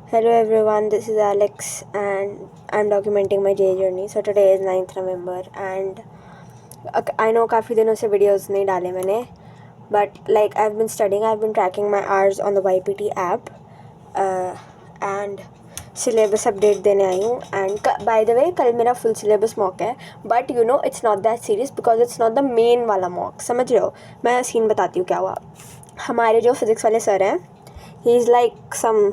Hello everyone, this is Alex and I'm documenting my JEE journey. So today is 9th November and I know काफ़ी दिनों से videos नहीं डाले मैंने, but like I've been studying, I've been tracking my hours on the YPT app and syllabus update देने आई हूँ. And by the way कल मेरा full syllabus mock है, but you know it's not that serious because it's not the main वाला mock. समझ रहे हो? मैं सीन बताती हूँ क्या हुआ. हमारे जो फिज़िक्स वाले सर हैं, he is like some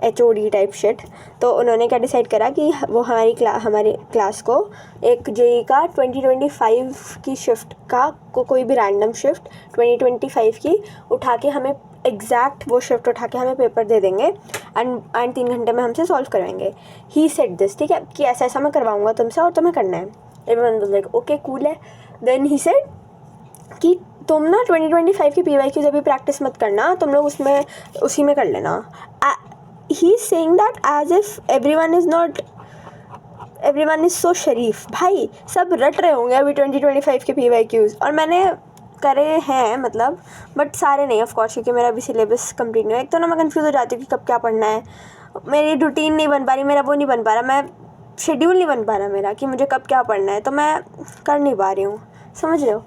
HOD type shit. तो उन्होंने क्या डिसाइड करा कि वो हमारी क्लास को एक JEE का 2025 की शिफ्ट का कोई भी रैंडम शिफ्ट 2025 की उठा के हमें एग्जैक्ट वो शिफ्ट उठा के हमें पेपर दे देंगे एंड 3 घंटे में हमसे सॉल्व करवाएंगे. ही सेड दिस, ठीक है, कि ऐसा ऐसा मैं करवाऊँगा तुमसे और तुम्हें करना है. Everyone was like okay cool है. देन ही सेड कि तुम ना 2025 की PYQ अभी प्रैक्टिस मत करना, तुम लोग उसी में कर लेना. He is saying that as if everyone is so शरीफ. भाई सब रट रहे होंगे अभी 2025 के PYQs और मैंने करे हैं मतलब, बट सारे नहीं ऑफ कोर्स, क्योंकि मेरा अभी सिलेबस कंप्लीट नहीं है. एक तो ना मैं कंफ्यूज हो जाती हूँ कि कब क्या पढ़ना है. मेरी रूटीन नहीं बन पा रही, मेरा वो नहीं बन पा रहा, मैं शेड्यूल नहीं बन पा रहा मेरा कि मुझे कब क्या पढ़ना है, तो मैं कर नहीं पा रही हूँ. समझ रहे हो?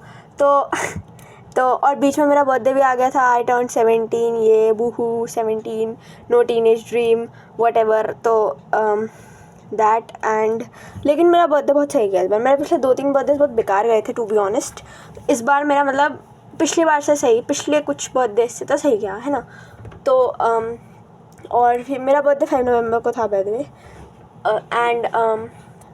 तो और बीच में मेरा बर्थडे भी आ गया था. आई turn 17, yay boohoo 17, no teenage dream whatever. तो दैट एंड लेकिन मेरा बर्थडे बहुत सही गया इस बार. मेरे पिछले 2-3 बर्थडे बहुत बेकार गए थे टू बी ऑनेस्ट. इस बार मेरा मतलब पिछली बार से सही, पिछले कुछ बर्थडे से तो सही गया है ना. तो और फिर मेरा बर्थडे 5 नवंबर को था बाय द वे. एंड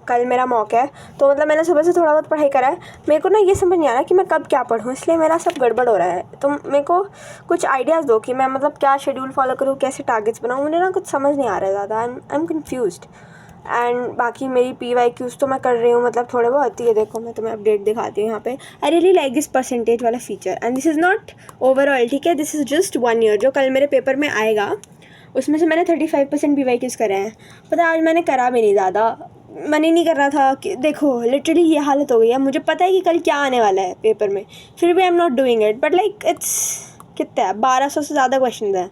कल मेरा मॉक है, तो मतलब मैंने सुबह से थोड़ा बहुत पढ़ाई करा है. मेरे को ना ये समझ नहीं आ रहा कि मैं कब क्या पढ़ूँ, इसलिए मेरा सब गड़बड़ हो रहा है. तो मेरे को कुछ आइडियाज़ दो कि मैं मतलब क्या शेड्यूल फॉलो करूँ, कैसे टारगेट्स बनाऊँ. मुझे ना कुछ समझ नहीं आ रहा है ज़्यादा. I am confused. एंड बाकी मेरी PYQs तो मैं कर रही हूँ मतलब थोड़े बहुत. ये देखो मैं तुम्हें अपडेट दिखाती हूँ यहाँ पे. I really like this percentage वाला feature and this is not overall, ठीक है, दिस इज़ जस्ट 1 ईयर. जो कल मेरे पेपर में आएगा उसमें से मैंने 35% PYQs करे हैं. पता आज मैंने करा भी नहीं ज़्यादा, मन ही नहीं कर रहा था कि देखो लिटरली ये हालत हो गई है. मुझे पता है कि कल क्या आने वाला है पेपर में, फिर भी I am not doing it. But like it's कितना है, 1200 से ज़्यादा क्वेश्चन हैं.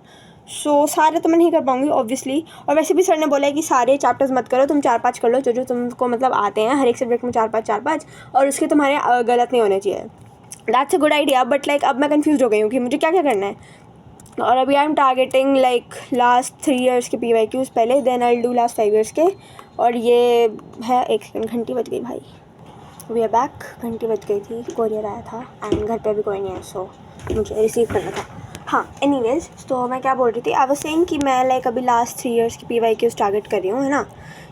सो सारे तो मैं नहीं कर पाऊँगी ऑब्वियसली. और वैसे भी सर ने बोला है कि सारे चैप्टर्स मत करो, तुम 4-5 कर लो जो तुमको मतलब आते हैं. हर एक सब्जेक्ट में 4-5 और उसके तुम्हारे गलत नहीं होने चाहिए. That's a good idea. But like अब मैं कन्फ्यूज़ हो गई हूँ कि मुझे क्या क्या करना है. और अभी I am targeting like last 3 years के PYQs पहले, then I do last 5 years के. और ये है, एक सेकंड, घंटी बज गई भाई. We are back. घंटी बज गई थी, कोरियर आया था एंड घर पे भी कोई नहीं है, सो मुझे रिसीव करना था. हाँ एनीवेज, तो मैं क्या बोल रही थी, आई वाज सेइंग कि मैं लाइक अभी लास्ट 3 ईयर्स की PYQs टारगेट कर रही हूँ, है ना.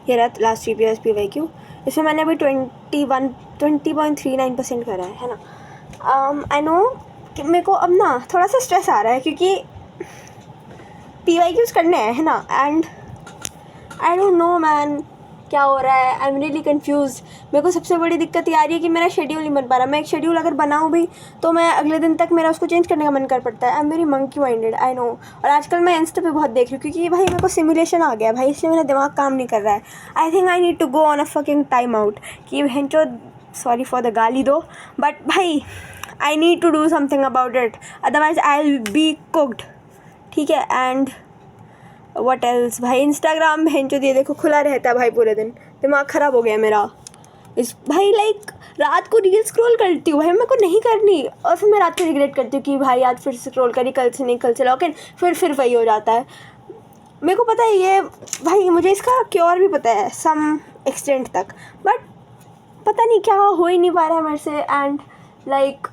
ये रहा लास्ट 3 ईयर्स PYQ. इसमें मैंने अभी 20.39% करा है ना. आई नो कि मेरे को अब ना थोड़ा सा स्ट्रेस आ रहा है क्योंकि PYQs करने हैं, है ना. And I don't know man क्या हो रहा है. I am really confuse. मेरे को सबसे बड़ी दिक्कत ये आ रही है कि मेरा शेड्यूल नहीं बन पा रहा. मैं एक शेड्यूल अगर बनाऊँ भी तो मैं अगले दिन तक मेरा उसको चेंज करने का मन कर पड़ता है. I am very monkey minded, I know. और आजकल मैं इंस्टा पे बहुत देख रही हूँ क्योंकि भाई मेरे को सिमुलेशन आ गया भाई, इसलिए मेरा दिमाग काम नहीं कर रहा है. I think I need to go on a fucking time out. कि हेंचो सॉरी फॉर द गाली दो, बट भाई I need to do something about it, otherwise I will be cooked, ठीक है. एंड व्हाट एल्स भाई, इंस्टाग्राम भेंचो दिए देखो खुला रहता है भाई पूरे दिन. दिमाग ख़राब हो गया मेरा इस भाई. लाइक रात को रील स्क्रॉल करती हूँ भाई, मेरे को नहीं करनी, और फिर मैं रात को रिग्रेट करती हूँ कि भाई आज फिर स्क्रॉल करी, कल से नहीं, कल से लॉक इन, फिर वही हो जाता है. मेरे को पता है ये भाई, मुझे इसका क्योर भी पता है सम एक्सटेंट तक, बट पता नहीं क्या हो ही नहीं पा रहा है मेरे से. And like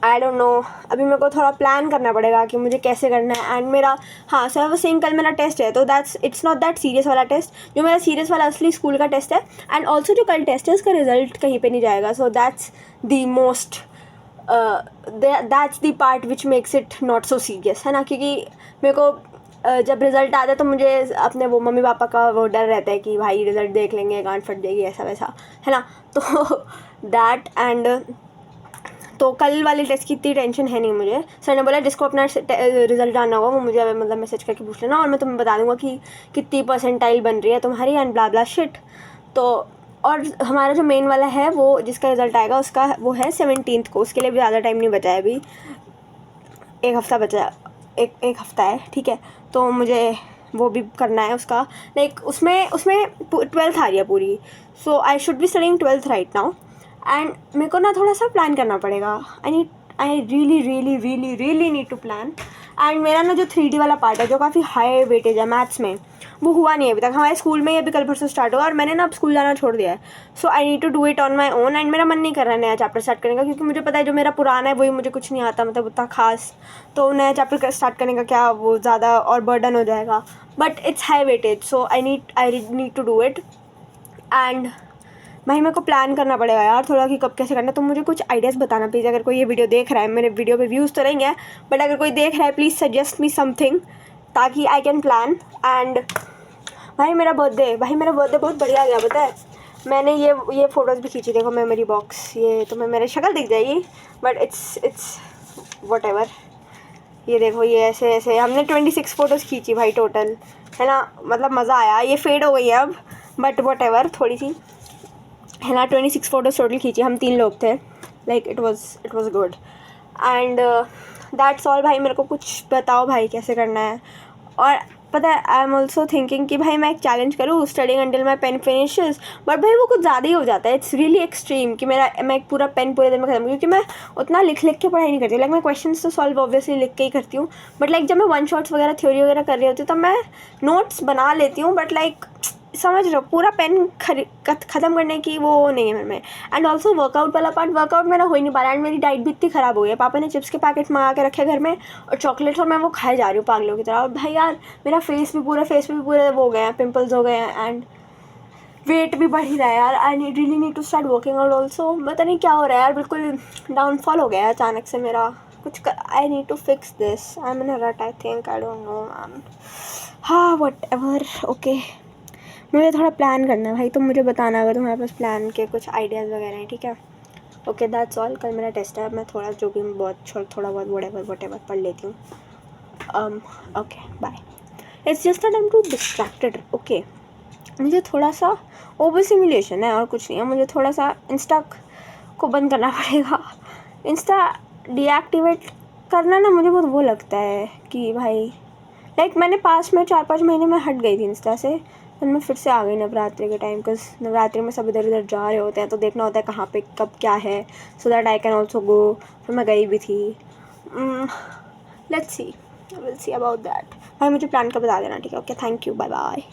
I don't no. अभी मेरे को थोड़ा प्लान करना पड़ेगा कि मुझे कैसे करना है. एंड मेरा हाँ सर वो सेम कल मेरा टेस्ट है, तो इट्स नॉट दैट सीरियस वाला टेस्ट. जो मेरा सीरियस वाला असली स्कूल का टेस्ट है. एंड ऑल्सो जो कल टेस्ट है उसका रिजल्ट कहीं पे नहीं जाएगा. So that's the most that's the part which makes it not so serious, है ना. क्योंकि मेरे को जब रिज़ल्ट आता है तो मुझे अपने वो मम्मी पापा का वो डर रहता है कि भाई रिज़ल्ट देख लेंगे, गांठ फट जाएगी, ऐसा वैसा, है ना. तो दैट एंड तो कल वाले टेस्ट की इतनी टेंशन है नहीं मुझे. सर ने बोला जिसको अपना रिजल्ट जानना होगा वो मुझे मतलब मैसेज करके पूछ लेना और मैं तुम्हें बता दूंगा कि कितनी परसेंटाइल बन रही है तुम्हारी एंड ब्ला ब्ला शिट. तो और हमारा जो मेन वाला है वो जिसका रिज़ल्ट आएगा उसका वो है 17 को. उसके लिए भी ज़्यादा टाइम नहीं बचा है अभी, एक हफ़्ता बचा, एक हफ़्ता है, ठीक है. तो मुझे वो भी करना है उसका, लाइक उसमें 12th आ रही है पूरी, so I should be studying 12th right now. And मेरे को ना थोड़ा सा प्लान करना पड़ेगा, I really need to plan. And मेरा ना जो 3D वाला पार्ट है जो काफ़ी हाई वेटेज है मैथ्स में, वो हुआ नहीं है अभी तक। हमारे स्कूल में ये अभी कल परसों स्टार्ट हुआ और मैंने ना अब स्कूल जाना छोड़ दिया है, so I need to do it on my own. And मेरा मन नहीं कर रहा है नया चैप्टर स्टार्ट करने का, क्योंकि मुझे पता है जो मेरा पुराना है वही मुझे कुछ नहीं आता, मतलब उतना खास, तो नया चैप्टर स्टार्ट करने का क्या वो ज़्यादा और बर्डन हो जाएगा, but it's high weightage, so I need to do it. And भाई मेरे को प्लान करना पड़ेगा यार थोड़ा कि कब कैसे करना है, तो मुझे कुछ आइडियाज़ बताना प्लीज़। अगर कोई ये वीडियो देख रहा है, मेरे वीडियो पे व्यूज़ तो नहीं है, बट अगर कोई देख रहा है प्लीज़ सजेस्ट मी समथिंग ताकि आई कैन प्लान। एंड भाई मेरा बर्थडे बहुत बढ़िया गया, पता है। मैंने ये फ़ोटोज़ भी खींची, देखो मेमोरी बॉक्स, ये तुम्हें मेरी शक्ल दिख जाएगी बट इट्स वट एवर। ये देखो ये ऐसे हमने 26 फ़ोटोज़ खींची भाई टोटल, है ना, मतलब मज़ा आया। ये फेड हो गई है अब, बट वट एवर थोड़ी सी, है ना। 26 फ़ोटोज़ टोटल खींची, हम 3 लोग थे, like it was good. And that's all. भाई मेरे को कुछ बताओ भाई कैसे करना है। और पता है आई एम ऑल्सो थिंकिंग कि भाई मैं एक चैलेंज करूँ, studying until my pen finishes, but भाई वो कुछ ज़्यादा ही हो जाता है, इट्स रियली एक्सट्रीम कि मैं एक पूरा पेन पूरे दिन में खत्म, क्योंकि मैं उतना लिख के पढ़ाई नहीं करती। लाइक मैं क्वेश्चंस तो सॉल्व ऑब्वियसली लिख के ही करती हूँ, बट लाइक जब मैं वन शॉट्स वगैरह थ्योरी वगैरह कर रही होती हूँ तब मैं नोट्स बना लेती हूँ, बट लाइक समझ रहे हो पूरा पेन ख़त्म करने की वो नहीं है मेरे में। एंड ऑल्सो वर्कआउट वाला पार्ट, वर्कआउट मेरा हो ही नहीं पा रहा। एंड मेरी डाइट भी इतनी ख़राब हो गई है, पापा ने चिप्स के पैकेट मंगा के रखे घर में और चॉकलेट्स, और मैं वो खाए जा रही हूँ पागलों की तरह। और भाई यार मेरा फेस भी पूरे वो हो गए हैं, पिंपल्स हो गए हैं, एंड वेट भी बढ़ ही रहा है यार। I really need to start working out also. पता नहीं क्या हो रहा है यार, बिल्कुल डाउनफॉल हो गया है अचानक से मेरा कुछ। I need to fix this, I am in a rut, I think, I don't know man. हाँ वट एवर, ओके। मुझे थोड़ा प्लान करना है भाई, तुम मुझे बताना अगर तुम्हारे पास प्लान के कुछ आइडियाज़ वगैरह हैं, ठीक है। Okay that's all. कल मेरा टेस्ट है, मैं थोड़ा जो भी थोड़ा बहुत वट एवर पढ़ लेती हूँ। Okay bye. It's just that I am too distracted. Okay मुझे थोड़ा सा ओवर सिमुलेशन है और कुछ नहीं है, मुझे थोड़ा सा इंस्टा को बंद करना पड़ेगा। इंस्टा डीएक्टिवेट करना ना मुझे बहुत वो लगता है कि भाई, लाइक मैंने पास में 4-5 महीने में हट गई थी इंस्टा से, फिर मैं फिर से आ गई नवरात्रि के टाइम, बिकॉज नवरात्रि में सब इधर उधर जा रहे होते हैं तो देखना होता है कहाँ पे कब क्या है, so that I can also go. फिर मैं गई भी थी। Let's see, will see about that. भाई मुझे प्लान का बता देना, ठीक है। Okay thank you, bye bye.